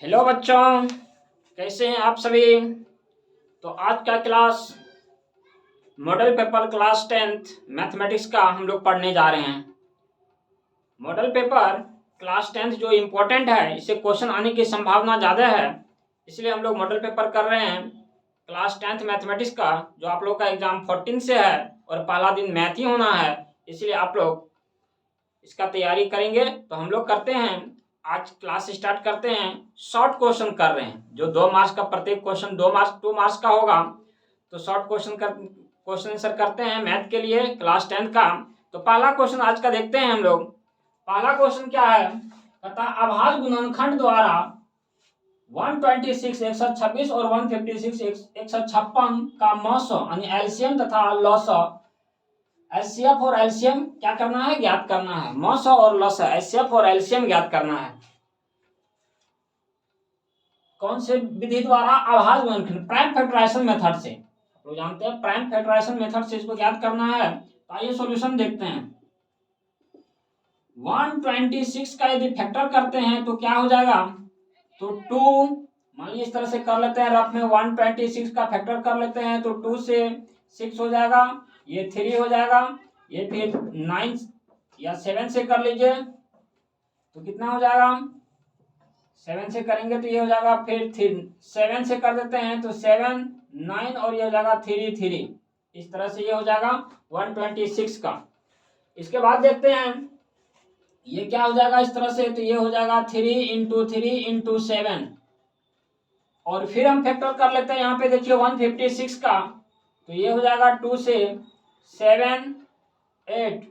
Hello बच्चों, कैसे हैं आप सभी। तो आज का class model paper class 10th mathematics का हम लोग पढ़ने जा रहे हैं। मॉडल पेपर क्लास 10th जो इम्पोर्टेंट है, इससे क्वेश्चन आने की संभावना ज़्यादा है, इसलिए हम लोग मॉडल पेपर कर रहे हैं क्लास 10th मैथमेटिक्स का, जो आप लोग का एग्ज़ाम 14 से है और पहला दिन मैथ ही होना है, इसलिए आप लोग इसका तैयारी करेंगे। तो हम लोग करते हैं, आज क्लास स्टार्ट करते हैं। शॉर्ट क्वेश्चन कर रहे हैं, जो 2 मार्क्स का प्रत्येक क्वेश्चन 2 मार्क्स का होगा। तो शॉर्ट क्वेश्चन आंसर करते हैं मैथ के लिए क्लास 10 का। तो पहला क्वेश्चन आज का देखते हैं हम लोग। पहला क्वेश्चन क्या है, कहता अभाज्य गुणनखंड द्वारा 126 126 और 156 156 का मौसो यानी एलसीएम तथा लॉसो एचसीएफ और एलसीएम क्या करना है, ज्ञात करना है। मौसो और लॉसो एचसीएफ और एलसीएम ज्ञात करना है। कौन से विधि द्वारा, अभाज्य गुणनखंड प्राइम फैक्टराइजेशन मेथड से। आप लोग जानते हैं प्राइम फैक्टराइजेशन मेथड से इसको ज्ञात करना है। तो आइए सॉल्यूशन देखते हैं। 126 का यदि फैक्टर करते हैं तो क्या हो जाएगा, तो 2, मान लीजिए इस तरह से कर लेते हैं रफ में, 126 का फैक्टर कर लेते हैं तो 2 से 6 हो जाएगा, ये 3 हो जाएगा, ये फिर 9 या 7 से कर लीजिए तो कितना हो जाएगा, 7 से करेंगे तो ये हो जाएगा, फिर 7 से कर देते हैं तो 7 9 और ये हो जाएगा 3 3। इस तरह से ये हो जाएगा 126 का। इसके बाद देखते हैं ये क्या हो जाएगा इस तरह से, तो ये हो जाएगा 3 इंटू 7 और फिर हम फैक्टर कर लेते हैं यहाँ पे देखिए 156 का, तो ये हो जाएगा 2 से 7 8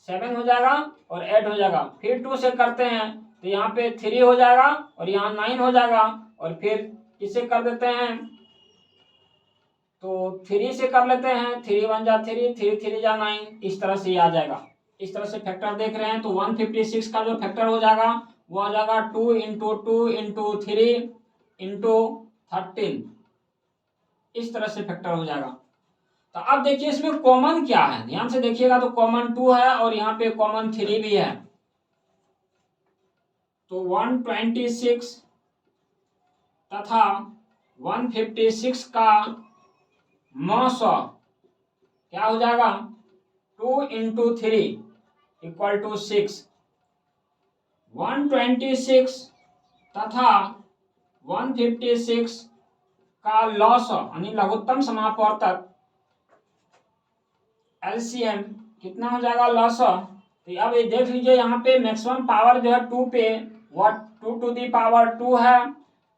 7 हो जाएगा और 8 हो जाएगा, फिर 2 से करते हैं तो यहाँ पे 3 हो जाएगा और यहाँ 9 हो जाएगा, और फिर किससे कर देते हैं, तो 3 से कर लेते हैं, 3 1 जा 3 3 3 जा 9, इस तरह से ये आ जाएगा। इस तरह से फैक्टर देख रहे हैं तो 156 का जो फैक्टर हो जाएगा वो आ जाएगा 2 इंटू 2 इंटू 3 इंटू 13, इस तरह से फैक्टर हो जाएगा। तो अब देखिए इसमें कॉमन क्या है, ध्यान से देखिएगा, तो कॉमन 2 है और यहाँ पे कॉमन 3 भी है। तो 126 तथा 156 का मौसो क्या हो जाएगा, 2 इंटू 3 इक्वल टू 6। 126 तथा 156 का लॉस यानी लघुत्तम समापवर्तक एलसीएम कितना हो जाएगा लॉस। तो अब ये देख लीजिए यहाँ पे मैक्सिमम पावर जो है 2 पे वो 2 टू दी पावर 2 है,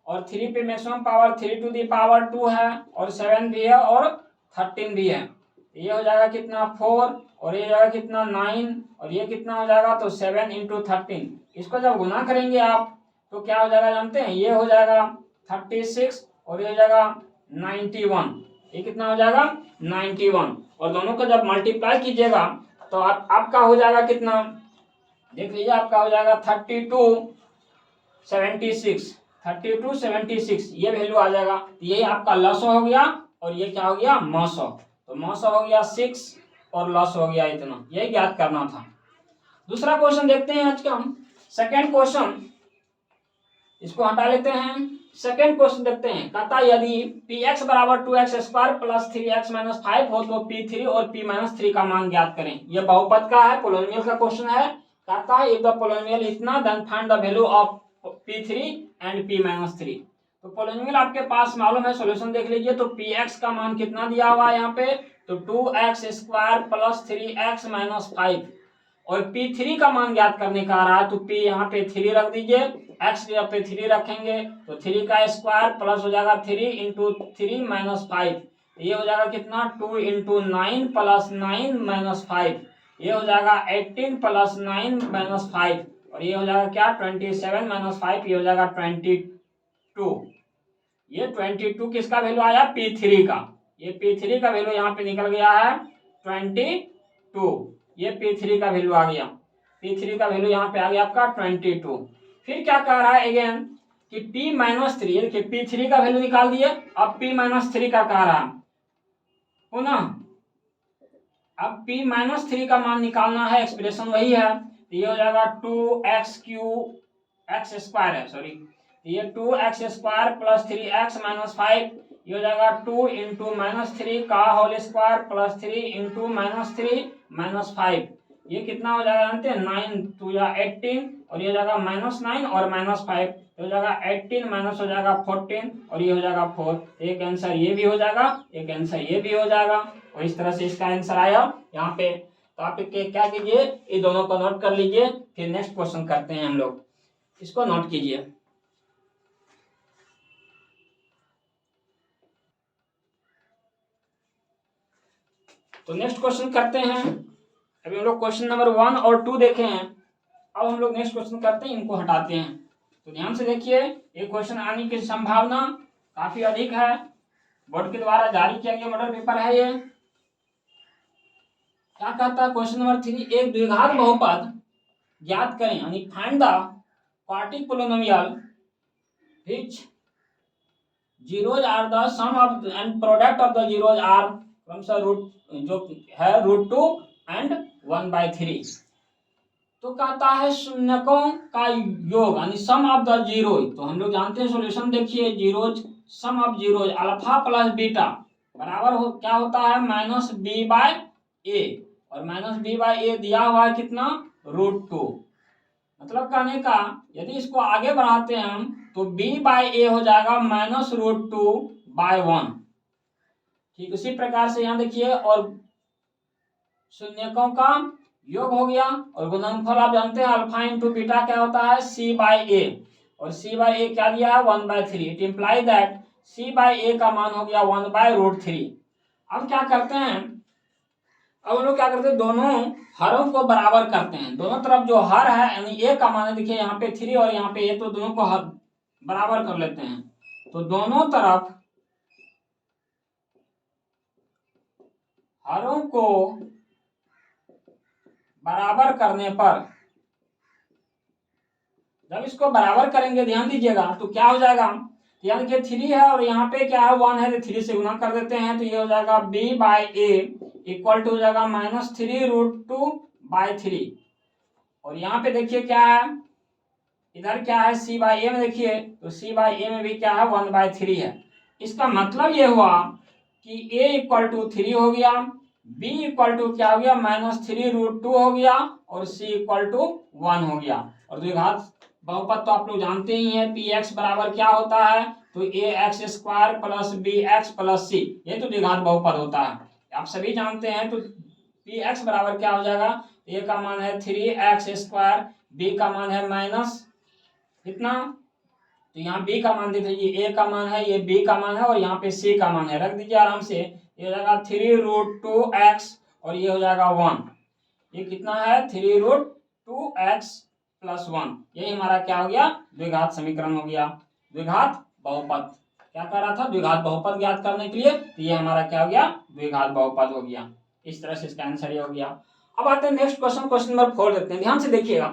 और 3 पे maximum power 3 to the power 2 है, और 7 भी है और 13 भी है। ये हो जाएगा कितना 4, और ये जाएगा कितना 9, और ये कितना हो जाएगा, तो 7 इंटू 13। इसको जब गुना करेंगे आप तो क्या हो जाएगा जानते हैं, ये हो जाएगा 36 और ये हो जाएगा 91। ये कितना हो जाएगा 91, और दोनों को जब मल्टीप्लाई कीजिएगा तो आपका हो जाएगा कितना, देख लीजिए आपका हो जाएगा 3276 ये वैल्यू आ जाएगा। यही आपका लॉसो हो गया और ये क्या हो गया मौसो। तो मौसो हो गया 6 और लॉस हो गया इतना, यही ज्ञात करना था। दूसरा क्वेश्चन देखते हैं आज का हम, सेकेंड क्वेश्चन, इसको हटा लेते हैं। सेकेंड क्वेश्चन देखते हैं, कहता यदि px बराबर 2x square plus 3x minus 5 हो तो p3 और p माइनस 3 का मान ज्ञात करें। यह बहुपद का है, पोलिनोमियल का क्वेश्चन है। कहता है इफ द पोलिनोमियल इतना then find the value of p3 and p minus 3। तो पोलिनोमियल आपके पास मालूम है, सॉल्यूशन देख लीजिए। तो px का मान कितना दिया हुआ है यहाँ पे, तो 2x square plus 3x minus 5, और p3 का मान ज्ञात करने का आ रहा है। तो p यहाँ पे 3 रख दीजिए, x यहाँ पे 3 रखेंगे तो 3 का स्क्वायर प्लस हो जाएगा 3 इंटू 3 माइनस 5, ये हो जाएगा कितना 2 इंटू 9 प्लस 9 माइनस 5, ये हो जाएगा 18 प्लस 9 माइनस 5, और ये हो जाएगा क्या 27 माइनस 5, ये हो जाएगा 22। ये 22 किसका वैल्यू आया, p3 का। ये p3 का वैल्यू यहाँ पे निकल गया है 22, ये p3 का वैल्यू आ गया। p3 का वैल्यू यहाँ पे आ गया आपका 22। फिर क्या कह रहा है अगेन कि p माइनस 3, ये देखिए p3 का वैल्यू निकाल दिए, अब p माइनस 3 का कह रहा है पुनः, अब p माइनस 3 का मान निकालना है, एक्सप्रेशन वही है। तो ये हो जाएगा 2x क्यू x स्क्वायर है, सॉरी तो ये 2x² प्लस 3x माइनस 5, ये हो जाएगा 2 इंटू माइनस 3 का whole square plus 3 into minus 3 minus 5, ये कितना हो जाएगा जानते हैं 9 2 या 18, और ये हो जाएगा -9 और -5, तो हो जाएगा 18 माइनस हो जाएगा 14 और ये हो जाएगा 4। एक आंसर ये भी हो जाएगा, एक आंसर ये भी हो जाएगा, और इस तरह से इसका आंसर आया यहाँ पे। तो आप क्या कीजिए, ये दोनों को नोट कर लीजिए, फिर नेक्स्ट क्वेश्चन करते हैं हम लोग, इसको नोट कीजिए। तो नेक्स्ट क्वेश्चन करते हैं। अभी हम लोग क्वेश्चन नंबर 1 और 2 देखे हैं, अब हम लोग नेक्स्ट क्वेश्चन करते हैं, इनको हटाते हैं। तो ध्यान से देखिए, ये क्वेश्चन आने की संभावना काफी अधिक है, बोर्ड के द्वारा जारी किया गया मॉडल पेपर है ये। क्या कहता है क्वेश्चन नंबर 3, एक द्विघात बहुपद ज्ञात करें, यानी find the quadratic polynomial which zeros are the sum of and product of the zeros are from the root, जो है √2 and 1/3। तो कहता है शून्यकों का योग, यानी सम ऑफ द जीरो। तो हम लोग जानते हैं सॉल्यूशन, देखिए zeros, sum of zeros alpha plus beta बराबर क्या होता है -b/a, और -b/a दिया हुआ है कितना √2। मतलब कहने का यदि इसको आगे बढ़ाते हैं हम, तो b/a हो जाएगा -√2/1। ठीक उसी प्रकार से यहाँ देखिए, और शून्यकों का योग हो गया, और गुणनफल आप जानते हैं अल्फा इंटू बीटा क्या होता है c/a, और c/a क्या दिया है 1/3। इट इम्प्लाई दैट c/a का मान हो गया 1/√3। अब क्या करते हैं, अब हम लोग क्या करते हैं, दोनों हरों को बराबर करते हैं। दोनों तरफ जो हर है, यानी a का मान है, देखिए यहाँ पे 3 और यहाँ पे a, तो दोनों को हर बराबर कर लेते हैं। तो दोनों तरफ हरों को बराबर करने पर, जब इसको बराबर करेंगे ध्यान दीजिएगा, तो क्या हो जाएगा, यानी कि 3 है और यहाँ पे क्या है 1 है, तो 3 से गुना कर देते हैं, तो ये हो जाएगा b/a इक्वल टू हो जाएगा -3√2/3। और यहाँ पे देखिए क्या है, इधर क्या है c/a में, देखिए तो c/a में भी क्या है 1/3 है। इसका मतलब ये हुआ कि a इक्वल टू 3 हो गया, b इक्वल टू क्या हो गया -3√2 हो गया, और c इक्वल टू 1 हो गया। और द्विघात बहुपद तो आप लोग जानते ही हैं, px बराबर क्या होता है, तो ax² plus bx plus c, ये तो द्विघात बहुपद होता है, आप सभी जानते हैं। तो px बराबर क्या हो जाएगा, a का मान है 3x², b का मान है माइनस कितना, तो यहाँ b का मान देख लीजिए, a का मान है, ये b का मान है, और यहाँ पे c का मान है, रख दीजिए आराम से। ये हो जाएगा 3√2x और ये हो जाएगा 1, ये कितना है 3√2x प्लस 1, यही हमारा क्या हो गया द्विघात समीकरण हो गया, द्विघात बहुपद। क्या कर रहा था, द्विघात बहुपद ज्ञात करने के लिए, तो ये हमारा क्या हो गया द्विघात बहुपद हो गया। इस तरह से इसका आंसर ये हो गया। अब आते हैं नेक्स्ट क्वेश्चन, क्वेश्चन नंबर 4 देखते हैं, ध्यान से देखिएगा।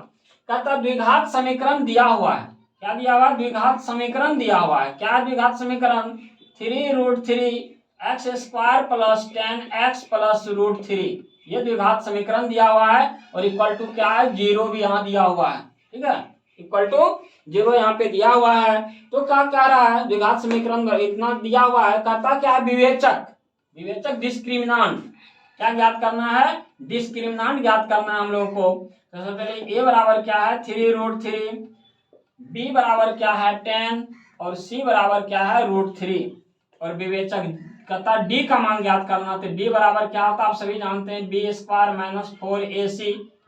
कहता है द्विघात समीकरण दिया हुआ है, क्या दिया हुआ है, द्विघात समीकरण दिया हुआ है। क्या द्विघात समीकरण 3√3x² प्लस 10x प्लस √3, ये द्विघात समीकरण दिया हुआ है, और इक्वल टू क्या है 0 भी यहाँ दिया हुआ है, ठीक है, इक्वल टू 0 यहाँ पे दिया हुआ है। तो क्या कह रहा है, द्विघात समीकरण इतना दिया हुआ है, कहता क्या है विवेचक, विवेचक डिस्क्रिमिनांट क्या ज्ञात करना है, डिस्क्रिमिनांट ज्ञात करना है हम लोगों को। तो सबसे पहले a बराबर क्या है 3√3, b बराबर क्या है 10, और c बराबर क्या है √3, और विवेचक कहता d का मान ज्ञात करना। तो d बराबर क्या होता है, आप सभी जानते हैं b² माइनस 4ac,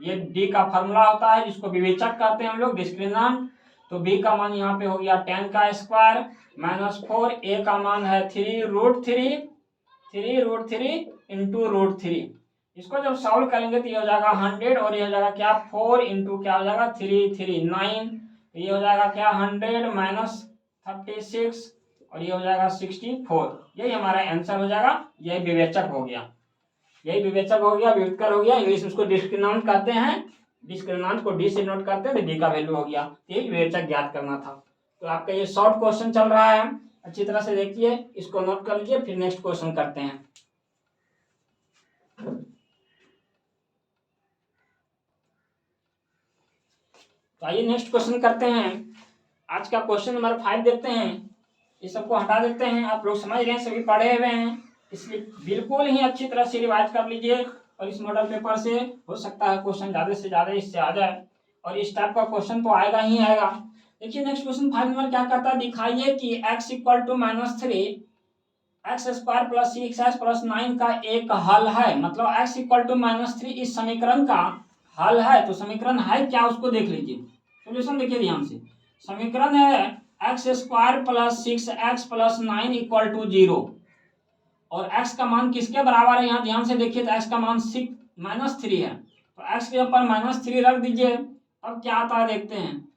ये d का फॉर्मूला होता है, जिसको विवेचक कहते हैं हम लोग, डिस्क्रिमिनांट। तो b का मान यहाँ पे हो गया 10 का स्क्वायर माइनस 4, a का मान है 3√3 इंटू √3। इसको जब सॉल्व करेंगे तो ये हो जाएगा 100, और ये हो जाएगा क्या 4 इंटू क्या हो जाएगा 339, ये हो जाएगा क्या 100 माइनस 36, और ये हो जाएगा 64, यही हमारा आंसर हो जाएगा। यही विवेचक हो गया, यही विवेचक हो गया, व्युत्कर हो गया, इंग्लिश में उसको डिस्क्रिमिनांट कहते हैं, डिस्क्रिमिनांट को डी से नोट करते हैं, तो डी का वैल्यू हो गया, यही विवेचक ज्ञात करना था। तो आपका ये शॉर्ट क्वेश्चन चल रहा है, अच्छी तरह से देखिए, इसको नोट कर लीजिए, फिर नेक्स्ट क्वेश्चन करते हैं। तो आइए नेक्स्ट क्वेश्चन करते हैं। आज का क्वेश्चन नंबर 5 देखते हैं। ये सबको हटा देते हैं, आप लोग समझ रहे हैं, सभी पढ़े हुए हैं, इसलिए बिल्कुल ही अच्छी तरह से रिवाइज कर लीजिए और इस मॉडल पेपर से हो सकता है क्वेश्चन ज़्यादा से ज़्यादा इससे आ जाए और इस टाइप का क्वेश्चन तो आएगा ही आएगा। देखिए नेक्स्ट क्वेश्चन 5 नंबर क्या कहता है, दिखाइए कि x equal to -3 x square plus 6x plus 9 का एक हल है। मतलब x इक्वल टू -3 इस समीकरण का हल है। तो समीकरण है क्या उसको देख लीजिए। सोल्यूशन देखिए ध्यान से। समीकरण है x square plus 6x plus 9 equal to 0 और x का मान किसके बराबर है, यहाँ ध्यान से देखिए तो x का मान -3 है। तो x के ऊपर -3 रख दीजिए। अब क्या आता है देखते हैं।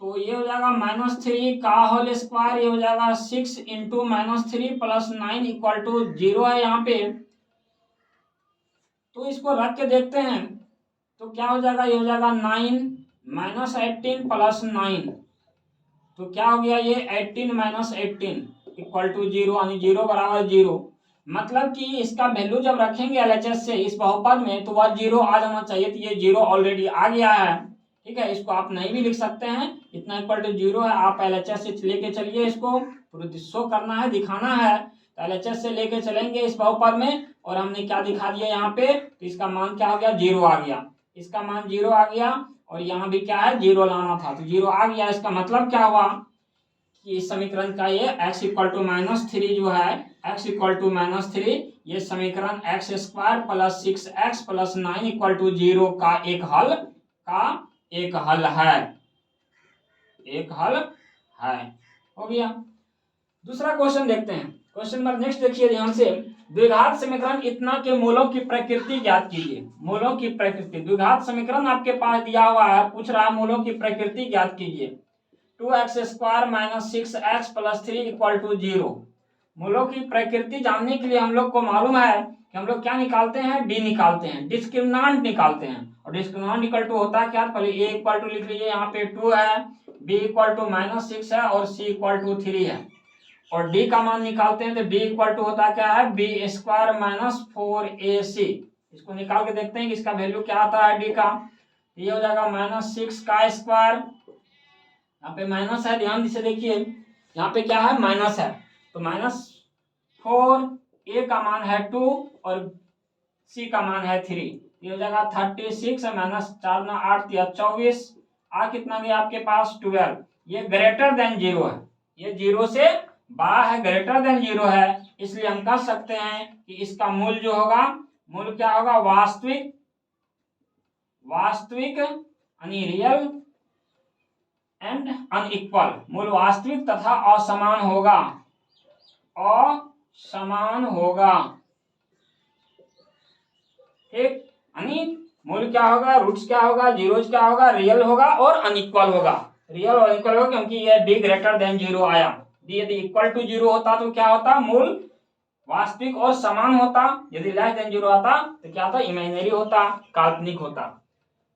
तो ये हो जाएगा -3 का होल स्क्वायर, ये हो जाएगा 6 इंटू -3 प्लस 9 इक्वल टू 0 है यहाँ पे। तो इसको रख के देखते हैं तो क्या हो जाएगा, ये हो जाएगा 9 -18 प्लस 9। तो क्या हो गया ये 18 -18 इक्वल टू 0 यानी 0 बराबर 0। मतलब कि इसका वैल्यू जब रखेंगे एलएचएस से इस बहुपद में तो वह 0 आ जाना चाहिए। तो ये 0 ऑलरेडी आ गया है, ठीक है। इसको आप नहीं भी लिख सकते हैं, इतना इक्वल टू 0 है। आप एलएचएस से लेके चलिए, इसको पूरा शो करना है, दिखाना है। तो एलएचएस से लेके चलेंगे इस बहुपद में और हमने क्या दिखा दिया यहाँ पे, तो इसका मान क्या हो गया 0 आ गया। इसका मान 0 आ गया और यहाँ भी क्या है 0 लाना था, तो 0 आ गया। इसका मतलब क्या हुआ कि इस समीकरण का ये x इक्वल टू -3 जो है, x इक्वल टू -3, ये समीकरण x square plus 6x plus 9 equal to 0 का एक हल है। एक हल है, हो गया। दूसरा क्वेश्चन देखते हैं। क्वेश्चन नंबर नेक्स्ट देखिए ध्यान से। द्विघात समीकरण इतना के मूलों की प्रकृति ज्ञात कीजिए। मूलों की प्रकृति, द्विघात समीकरण आपके पास दिया हुआ है, पूछ रहा है मूलों की प्रकृति ज्ञात कीजिए। 2x square minus 6x plus 3 equal to 0। मूलों की प्रकृति जानने के लिए हम लोग को मालूम है कि हम लोग क्या निकालते हैं, डी निकालते हैं, डिस्क्रिमिनांट निकालते हैं। और डिस्क्रिमिनांट इक्वल टू होता है क्या, पहले a इक्वल टू लिख लीजिए, यहाँ पे 2 है, b इक्वल टू -6 है और c इक्वल टू 3 है। और d का मान निकालते हैं तो d इक्वल टू होता क्या है, b स्क्वायर -4ac। इसको निकाल के देखते हैं कि इसका वैल्यू क्या आता है d का। ये हो जाएगा -6 का स्क्वायर, यहाँ पे माइनस है, ध्यान से देखिए, यहाँ पे क्या है माइनस है, तो -4, a का मान है 2 और c का मान है 3। ये हो जाएगा 36 -4 ना 8 या 24, आ कितना गया आपके पास 12। ये ग्रेटर देन 0 है, ये 0 से बड़ा है, ग्रेटर देन 0 है, इसलिए हम कह सकते हैं कि इसका मूल जो होगा, मूल क्या होगा, वास्तविक यानी रियल एंड अनइक्वल। मूल वास्तविक तथा असमान होगा, असमान होगा, ठीक। यानी मूल क्या होगा, रूट्स क्या होगा, जीरोज क्या होगा, रियल होगा और अनइक्वल होगा। रियल और अनइक्वल होगा क्योंकि ये डी ग्रेटर देन 0 आया। डी यदि इक्वल टू 0 होता तो क्या होता, मूल वास्तविक और समान होता। यदि लेस देन 0 आता तो क्या होता, इमेजिनरी होता, काल्पनिक होता।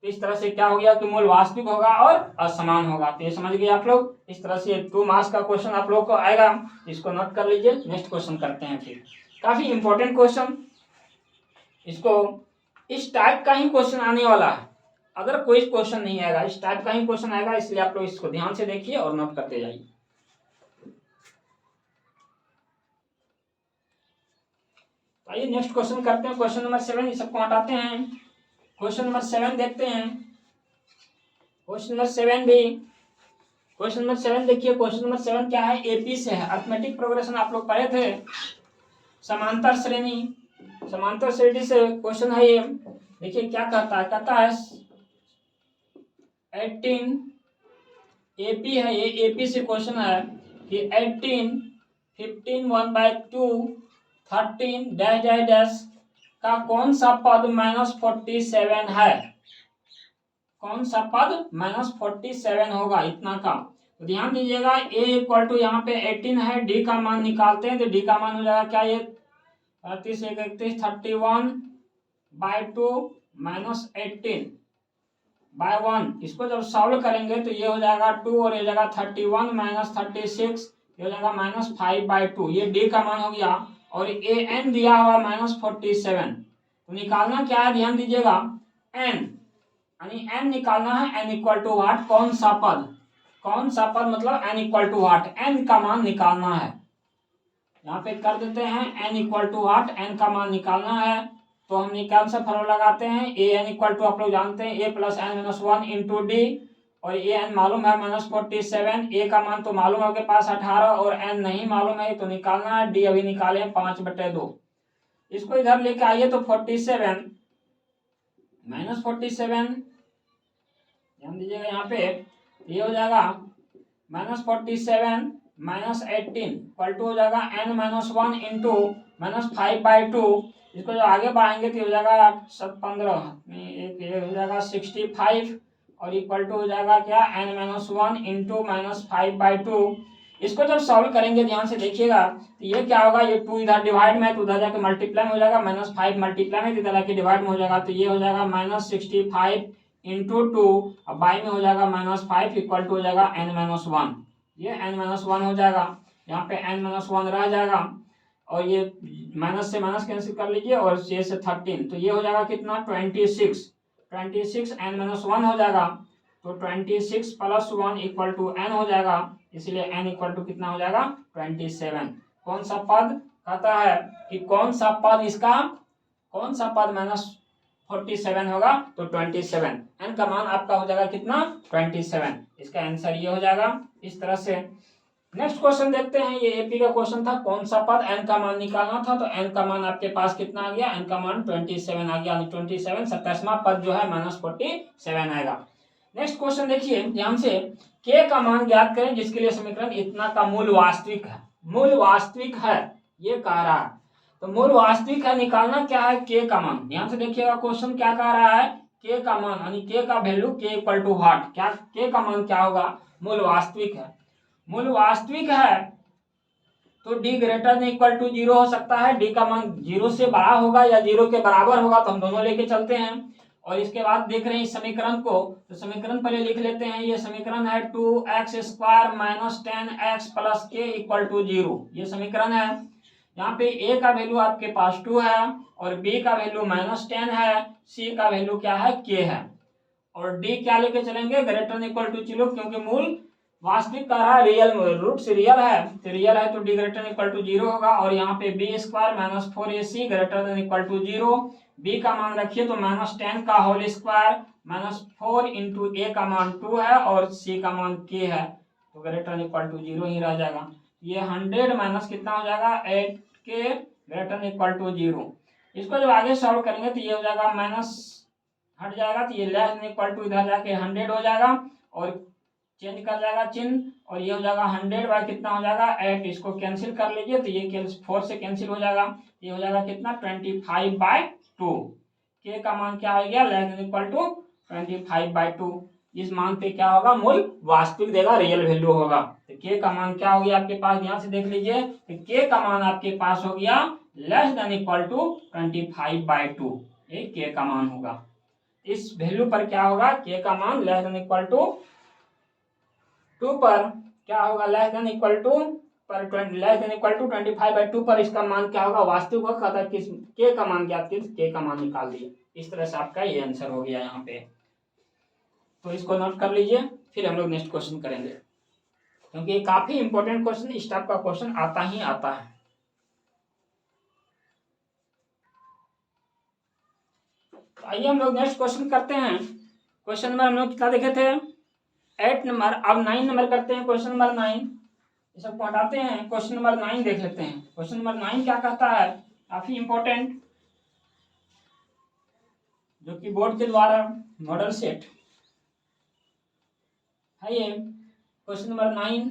तो इस तरह से क्या हो गया कि मूल वास्तविक होगा और असमान होगा। तो ये समझ गए आप लोग। इस तरह से 2 मार्क्स का क्वेश्चन आप लोग को आएगा, इसको नोट कर लीजिए। नेक्स्ट क्वेश्चन करते हैं फिर, काफी इंपॉर्टेंट क्वेश्चन, इसको इस टाइप का ही क्वेश्चन आने वाला है। अगर कोई क्वेश्चन नहीं आएगा, इस टाइप का ही क्वेश्चन आएगा, इसलिए आप लोग इसको ध्यान से देखिए और नोट करते जाइए। आइए नेक्स्ट क्वेश्चन करते हैं, क्वेश्चन नंबर 7। इस सबको हटाते हैं, क्वेश्चन नंबर 7 देखते हैं। क्वेश्चन नंबर 7 भी, क्वेश्चन नंबर 7 देखिए। क्वेश्चन नंबर 7 क्या है, एपी से है, अरिथमेटिक प्रोग्रेशन आप लोग पढ़े थे, समांतर श्रेणी, समांतर श्रेणी से क्वेश्चन है ये। देखिए क्या कहता है, कहता है 18 एपी है, ये एपी से क्वेश्चन है कि 18 15 1/2 13 डैश डैश डैश का कौन सा पद -47 है, कौन सा पद -47 होगा, इतना का। तो ध्यान दीजिएगा, a इक्वल टू यहाँ पे 18 है, d का मान निकालते हैं तो d का मान हो जाएगा क्या, ये 38 31 31/2 -18/1। इसको जब सॉल्व करेंगे तो ये हो जाएगा 2 और ये जाएगा 31 -36, ये हो जाएगा -5/2। ये d का मान हो गया और a n दिया हुआ -47। तो निकालना क्या है, ध्यान दीजिएगा, n यानी n निकालना है, n इक्वल टू व्हाट, कौन सा पद, कौन सा पद मतलब n equal to what, n का मान निकालना है। यहाँ पे कर देते हैं n equal to what, n का मान निकालना है। तो हम निकाल से फॉर्मूला लगाते हैं, ए एन इक्वल टू आप लोग जानते हैं a plus N minus one into D, और ए एन मालूम है -47, ए का मान तो मालूम है आपके पास 18 और एन नहीं मालूम है तो निकालना है, डी अभी निकाले 5/2। इसको इधर लेके आइए तो 47 -47 ध्यान दीजिएगा यहाँ पे, ये हो जाएगा -47 -18 पलटू हो जाएगा n-1 इंटू -5/2। इसको जो आगे बढ़ाएंगे तो हो जाएगा 15 ये हो जाएगा 65 और इक्वल टू हो जाएगा क्या n-1 इंटू -5/2। इसको जब सॉल्व करेंगे ध्यान से देखिएगा तो ये क्या होगा, ये 2 इधर डिवाइड में है तो उधर जाके मल्टीप्लाई में हो जाएगा, -5 मल्टीप्लाई में इधर जाके डिवाइड में हो जाएगा, तो ये हो जाएगा -65 इंटू 2 अब बाई में हो जाएगा -5 इक्वल टू हो जाएगा n-1, ये n-1 हो जाएगा। यहाँ पे n-1 रह जाएगा और ये माइनस से माइनस कैंसिल कर लीजिए और ये से 13, तो ये हो जाएगा कितना 26 n-1 हो जाएगा, तो 26 प्लस 1 इक्वल टू n हो जाएगा, इसलिए n इक्वल टू कितना हो जाएगा 27। कौन सा पद कहता है कि कौन सा पद इसका कौन सा पद -47 होगा, तो 27, n का मान आपका हो जाएगा कितना 27, इसका आंसर ये हो जाएगा इस तरह से। नेक्स्ट क्वेश्चन देखते हैं, ये एपी का क्वेश्चन था, कौन सा पद n का मान निकालना था, तो n का मान आपके पास कितना आ गया, n का मान 27 आ गया, 27 27वां पद जो है -47 आएगा। नेक्स्ट क्वेश्चन देखिए ध्यान से, k का मान ज्ञात करें जिसके लिए समीकरण इतना का मूल वास्तविक है, मूल वास्तविक है ये कह रहा है, तो मूल वास्तविक है निकालना क्या है k का मान। ध्यान से देखिएगा क्वेश्चन क्या कह रहा है, k का मान यानी k का value k equal to what, क्या k का मान क्या होगा, मूल वास्तविक है, मूल वास्तविक है तो d greater than equal to 0 हो सकता है, d का मान 0 से बड़ा होगा या 0 के बराबर होगा, तो हम दोनों लेके चलते हैं। और इसके बाद देख रहे हैं इस समीकरण को, तो समीकरण पहले लिख लेते हैं, ये समीकरण है 2x square minus 10x plus k equal to 0, ये समीकरण है। यहाँ पे a का वैल्यू आपके पास 2 है और b का वैल्यू -10 है, c का वैल्यू क्या है k है, और d क्या लेके चलेंगे ग्रेटर देन इक्वल टू 0, क्योंकि मूल वास्तविक का रहा रियल, रूट से रियल है तो रियल है तो डी ग्रेटर इक्वल टू 0 होगा, और यहाँ पे B square -4ac greater than equal to 0, B का मान रखिए तो -10 का होल स्क्वायर -4 इंटू ए का मान 2 है और सी का मान k है, तो ग्रेटर इक्वल टू 0 ही रह जाएगा। ये 100 माइनस कितना हो जाएगा 8k ग्रेटर इक्वल टू 0। इसको जब आगे सॉल्व करेंगे तो ये हो जाएगा माइनस हट जाएगा, तो ये लेस देन इक्वल टू इधर जाके 100 हो जाएगा और चेंज कर जाएगा चिन्ह, और ये हो जाएगा 100 बाय कितना हो जाएगा 8, इसको कैंसिल कर लीजिए तो ये 4 से कैंसिल हो जाएगा, ये हो जाएगा कितना 25/2। के का मान क्या हो गया लेस देन इक्वल टू 25/2। इस मान पे क्या होगा मूल वास्तविक देगा, रियल वैल्यू होगा, तो के का मान क्या हो गया आपके पास, ध्यान से देख लीजिए, तो के का मान आपके पास हो गया लेस देन इक्वल टू 25/2, ये के का मान होगा। इस वैल्यू पर क्या होगा, के का मान लेस देन इक्वल टू 2 पर क्या होगा लेस देन इक्वल टू पर लेस देन इक्वल टू 25/2 पर इसका मान क्या होगा वास्तविक होगा, कहता किस के का मान ज्ञात कीजिए, के का मान निकाल दिए। इस तरह से आपका ये आंसर हो गया यहाँ पे, तो इसको नोट कर लीजिए, फिर हम लोग नेक्स्ट क्वेश्चन करेंगे, क्योंकि ये काफी इंपॉर्टेंट क्वेश्चन, इस टाइप का क्वेश्चन आता ही आता है। तो आइए हम लोग नेक्स्ट क्वेश्चन करते हैं। क्वेश्चन नंबर हम लोग कितना देखे थे 8 नंबर, अब 9 नंबर करते हैं, क्वेश्चन नंबर 9 ये सब को हटाते हैं, क्वेश्चन नंबर 9 देख लेते हैं। क्वेश्चन नंबर 9 क्या कहता है, काफी इंपॉर्टेंट, जो कि बोर्ड के द्वारा मॉडल सेट है ये। क्वेश्चन नंबर 9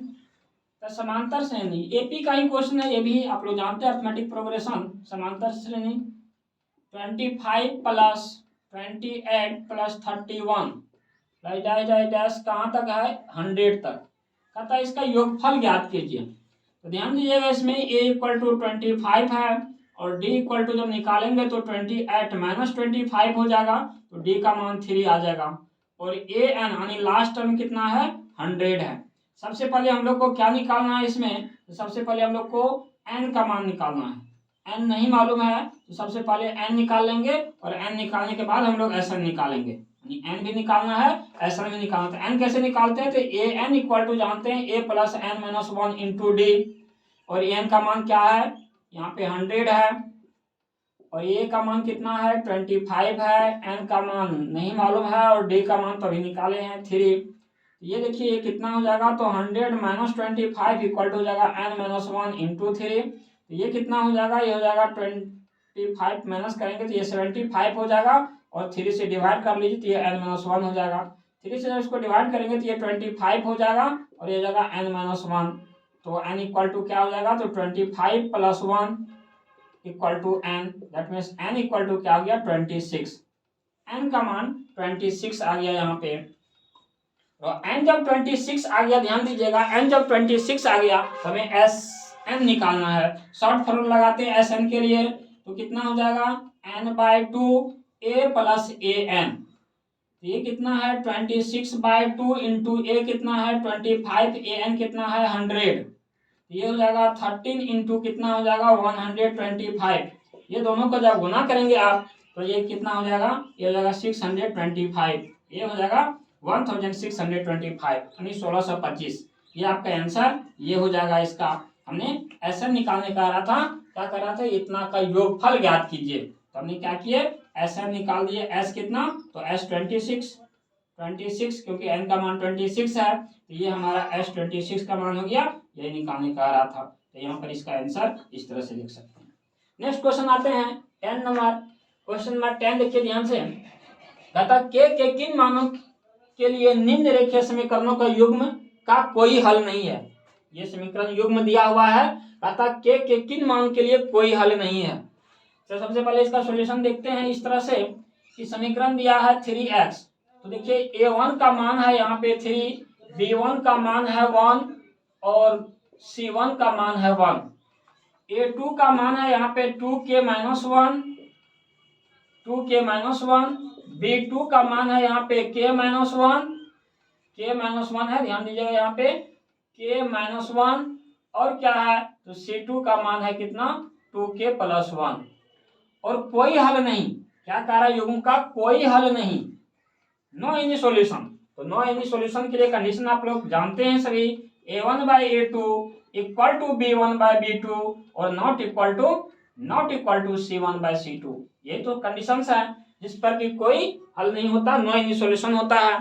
समांतर श्रेणी, एपी का ही क्वेश्चन है, ये भी आप लोग जानते हैं अर्थमेटिक प्रोग्रेशन, समांतर श्रेणी 25 प्लस 28 प्लस 31 डैश कहाँ तक है 100 तक, कहता है इसका योगफल ज्ञात कीजिए। तो ध्यान दीजिएगा इसमें a इक्वल टू 25 है और d इक्वल टू जब निकालेंगे तो 28 माइनस 25 हो जाएगा, तो d का मान 3 आ जाएगा, और a n यानी लास्ट टर्म कितना है 100 है। सबसे पहले हम लोग को क्या निकालना है इसमें, तो सबसे पहले हम लोग को n का मान निकालना है, n नहीं मालूम है तो सबसे पहले n निकाल लेंगे और n निकालने के बाद हम लोग Sn निकालेंगे, एन भी निकालना है, एस एन भी निकालना है। तो एन कैसे निकालते हैं, तो ए एन इक्वल टू जानते हैं a plus N minus 1 into D, और एन का मान क्या है, यहाँ पे 100 है, और ए का मान कितना है 25 है, एन का मान नहीं मालूम है, और डी का मान तो अभी निकाले हैं 3। ये देखिए ये कितना हो जाएगा, तो 100 माइनस 25 इक्वल टू हो जाएगा एन माइनस 1 इंटू 3। तो ये कितना हो जाएगा, ये हो जाएगा 25 माइनस करेंगे तो ये 75 हो जाएगा, और 3 से डिवाइड कर लीजिए तो ये एन माइनस 1 हो जाएगा। 3 से जब इसको डिवाइड करेंगे तो ये 25 हो जाएगा, और ये हो जाएगा एन माइनस 1। तो एन इक्वल टू क्या हो जाएगा, तो 25 plus 1 equal to N, that means N equal to क्या हो गया 26। एन का मान 26 आ गया यहाँ पे। और एन जब 26 आ गया, ध्यान दीजिएगा, एन जब 26 आ गया तो हमें एस एन निकालना है। शॉर्ट फॉर्मूला लगाते हैं एस एन के लिए, तो कितना हो जाएगा N by 2 A plus A N. ये कितना है 26/2 इंटू ए कितना है 25, ए एन कितना है 100। ये हो जाएगा 13 इंटू कितना हो जाएगा 125। ये दोनों को जब गुना करेंगे आप तो ये कितना हो जाएगा, ये हो जाएगा 625, ये हो जाएगा 1625 यानी 1625। ये आपका आंसर ये हो जाएगा इसका। हमने ऐसा निकालने का रहा था, क्या कर रहा था, इतना का योगफल ज्ञात कीजिए। तो हमने क्या किया, ऐसा निकाल दिए, एस कितना, तो एस 26 क्योंकि एन का मान 26 है, तो ये हमारा एस 26 का मान हो गया, यही निकालने का रहा था। तो यहाँ पर इसका आंसर इस तरह से लिख सकते हैं। नेक्स्ट क्वेश्चन आते हैं 10 नंबर, क्वेश्चन नंबर 10 देखिए ध्यान से। कहता के किन मानों के लिए निम्न रेखीय समीकरणों का युग्म का कोई हल नहीं है। ये समीकरण युग्म दिया हुआ है, कहता के किन मानों के लिए कोई हल नहीं है। तो सबसे पहले इसका सॉल्यूशन देखते हैं इस तरह से कि समीकरण दिया है 3x, तो देखिए a1 का मान है यहाँ पे 3, b1 का मान है 1 और c1 का मान है 1, a2 का मान है यहाँ पे 2k माइनस 1, b2 का मान है यहाँ पे k माइनस 1 है, ध्यान दीजिएगा यहाँ पे k माइनस 1, और क्या है तो c2 का मान है कितना 2k प्लस 1, और कोई हल नहीं। क्या कह रहा है, युग्म का कोई हल नहीं, नो एनी सॉल्यूशन। तो नो एनी सॉल्यूशन के लिए कंडीशन आप लोग जानते हैं सभी, a1/a2 इक्वल टू b1/b2 और नॉट इक्वल टू c1/c2। ये तो कंडीशंस है जिस पर कि कोई हल नहीं होता, नो एनी सॉल्यूशन होता है।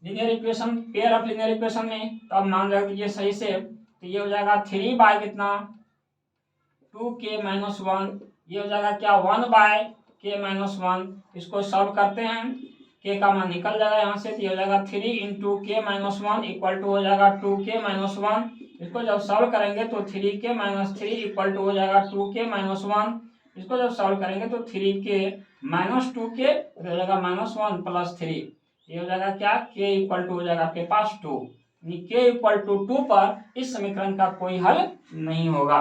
Linear equation, pair of linear equation में तो अब मान रख दीजिए सही से, तो ये हो जाएगा 3 बाय कितना 2k माइनस 1, ये हो जाएगा क्या 1/k माइनस 1। इसको सॉल्व करते हैं, k का मान निकल जाएगा यहाँ से, तो ये हो जाएगा 3 into k minus 1 equal to हो जाएगा 2k माइनस 1। इसको जब सॉल्व करेंगे तो 3k माइनस 3 इक्वल टू हो जाएगा 2k माइनस 1। इसको जब सॉल्व करेंगे तो 3k माइनस 2k हो जाएगा माइनस 1 प्लस 3, ये हो जाएगा क्या k इक्वल टू हो जाएगा आपके पास 2, यानी k इक्वल टू 2 पर इस समीकरण का कोई हल नहीं होगा।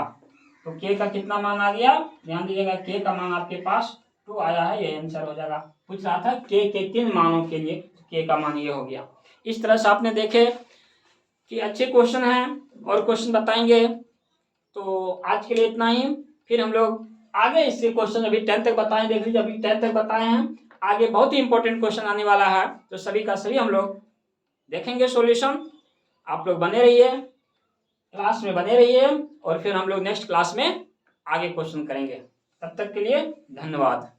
तो k का कितना मान आ गया, ध्यान दीजिएगा k का मान आपके पास 2 आया है, ये आंसर हो जाएगा। पूछ रहा था k के किन मानों के लिए, k का मान ये हो गया। इस तरह से आपने देखे कि अच्छे क्वेश्चन हैं और क्वेश्चन बताएंगे। तो आज के लिए इतना ही, फिर हम लोग आगे इससे क्वेश्चन अभी 10 तक बताएं, देख लीजिए अभी 10 तक बताए हैं, आगे बहुत ही इंपॉर्टेंट क्वेश्चन आने वाला है, तो सभी का सभी हम लोग देखेंगे सॉल्यूशन। आप लोग बने रहिए, क्लास में बने रहिए, और फिर हम लोग नेक्स्ट क्लास में आगे क्वेश्चन करेंगे। तब तक के लिए धन्यवाद।